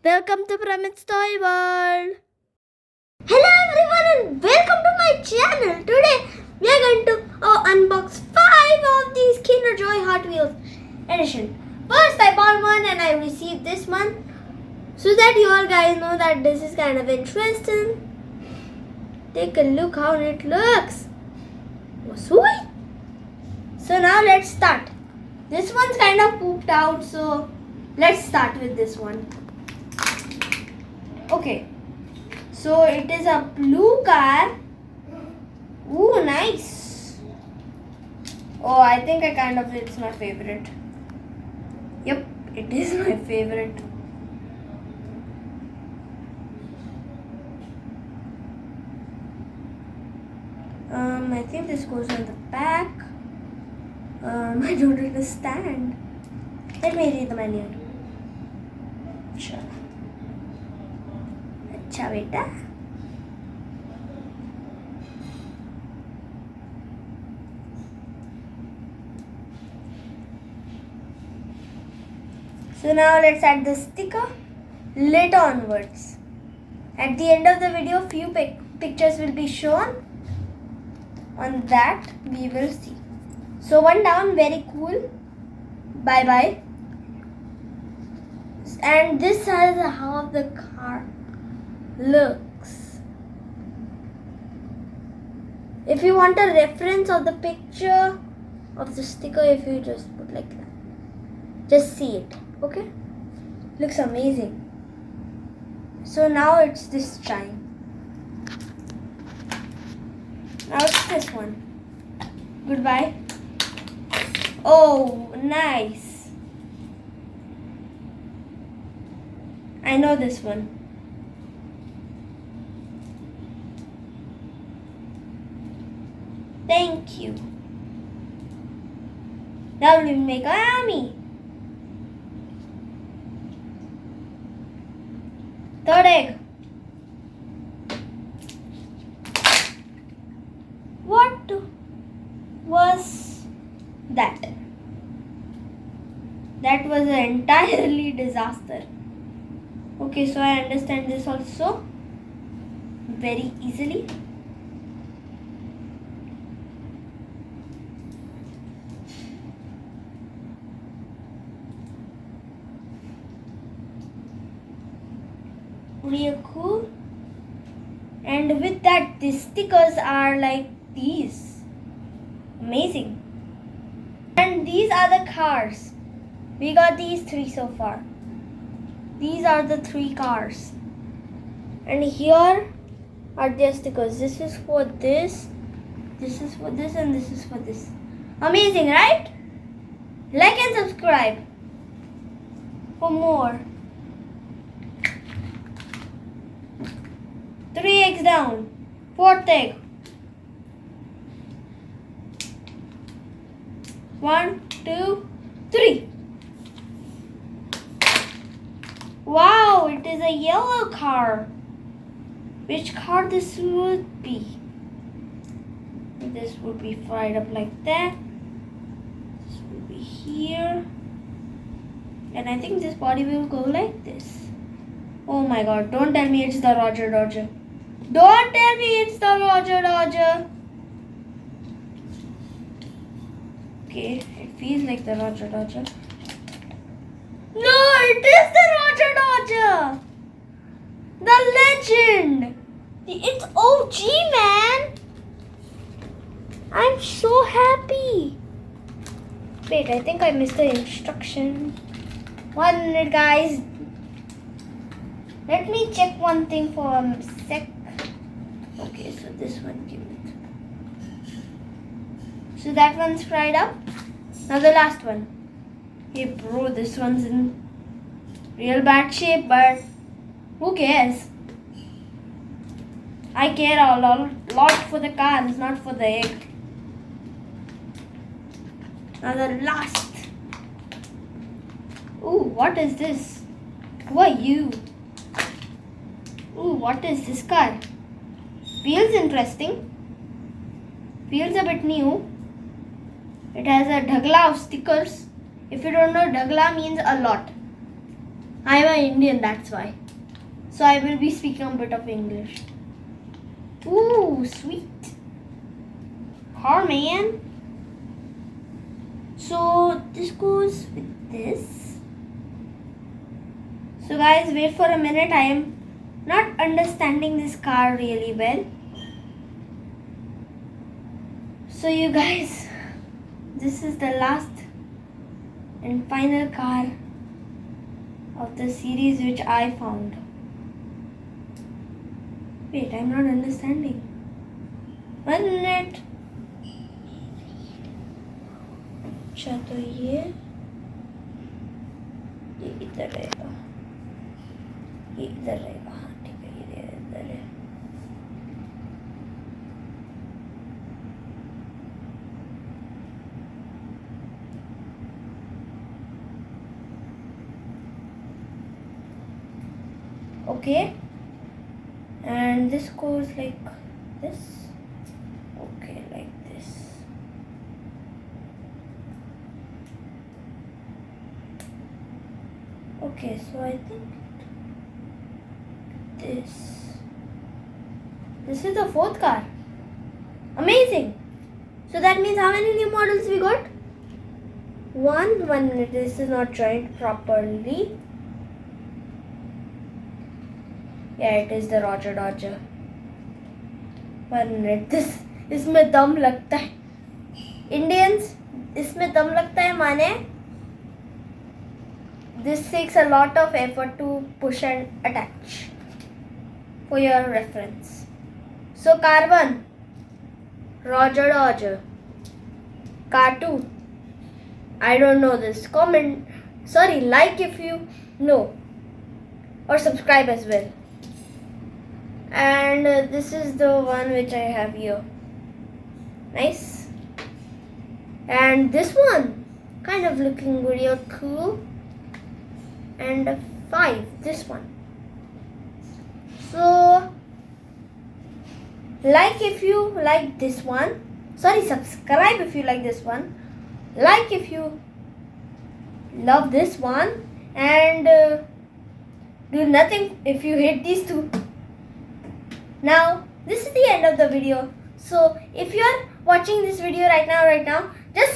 Welcome to Pramit's Toy World. Hello everyone and welcome to my channel. Today we are going to unbox 5 of these Kinder Joy Hot Wheels edition. First I bought one and I received this one so that you all guys know that this is kind of interesting. Take a look how it looks. Oh, sweet. So now let's start. This one's kind of pooped out, so let's start with this one. Okay, so it is a blue car. Ooh, nice. Oh, I think it's my favorite. Yep, it is my favorite. I think this goes on the back. I don't understand. Let me read the manual. Sure. अच्छा बेटा. So now let's add the sticker later onwards. At the end of the video, few pictures will be shown. On that we will see. So one down, very cool. Bye bye. And this is how the car looks. If you want a reference of the picture of the sticker, if you just put like that, just see it. Okay, looks amazing. So now it's this chime. Now it's this one. Goodbye. Oh, nice. I know this one. Thank you. Now we make an army. Third egg. What was that? That was an entirely disaster. Okay, so I understand this also very easily. Real cool. And with that, the stickers are like these. Amazing. And these are the cars. We got these 3 so far. These are the 3 cars. And here are their stickers. This is for this is for this, and this is for this. Amazing, right? Like and subscribe for more. 3 eggs down. 4th egg. 1, 2, 3. Wow, it is a yellow car. Which car this would be? This would be fried up like that. This will be here. And I think this body will go like this. Oh my god, don't tell me it's the Roger Dodger. Don't tell me it's the Roger Dodger. Okay, it feels like the Roger Dodger. No, it is the Roger Dodger. The legend. It's OG, man. I'm so happy. Wait, I think I missed the instruction. 1 minute, guys. Let me check one thing for a sec. Okay, so this one, give it. So that one's fried up. Now the last one. Hey bro, this one's in real bad shape, but who cares? I care a lot for the cars, not for the egg. Now the last. Ooh, what is this? Who are you? Ooh, what is this car? Feels interesting. Feels a bit new. It has a dhagla of stickers. If you don't know, dhagla means a lot. I'm an Indian, that's why. So I will be speaking a bit of English. Ooh, sweet. Car, man. So this goes with this. So guys, wait for a minute. I am not understanding this car really well. So you guys, this is the last and final car of the series which I found. Wait, I'm not understanding. 1 minute. अच्छा तो ये इधर रहेगा, ये इधर रहेगा. हाँ ठीक है, ये इधर है. Okay, and this goes like this. Okay, like this. Okay, so I think this is the 4th car. Amazing. So that means how many new models we got? 1 minute. This is not joined properly. Yeah, it is the Roger Dodger. 1 minute. This इसमें दम लगता है. Indians, इसमें दम लगता है माने this takes a lot of effort to push and attach. For your reference. So car 1, Roger Dodger. Car 2, I don't know this. Comment, like if you know, or subscribe as well. And this is the one which I have here. Nice. And this one, kind of looking real cool. And 5, this one. So, like if you like this one. Subscribe if you like this one. Like if you love this one. And do nothing if you hate these 2. Now, this is the end of the video. So, if you are watching this video right now, just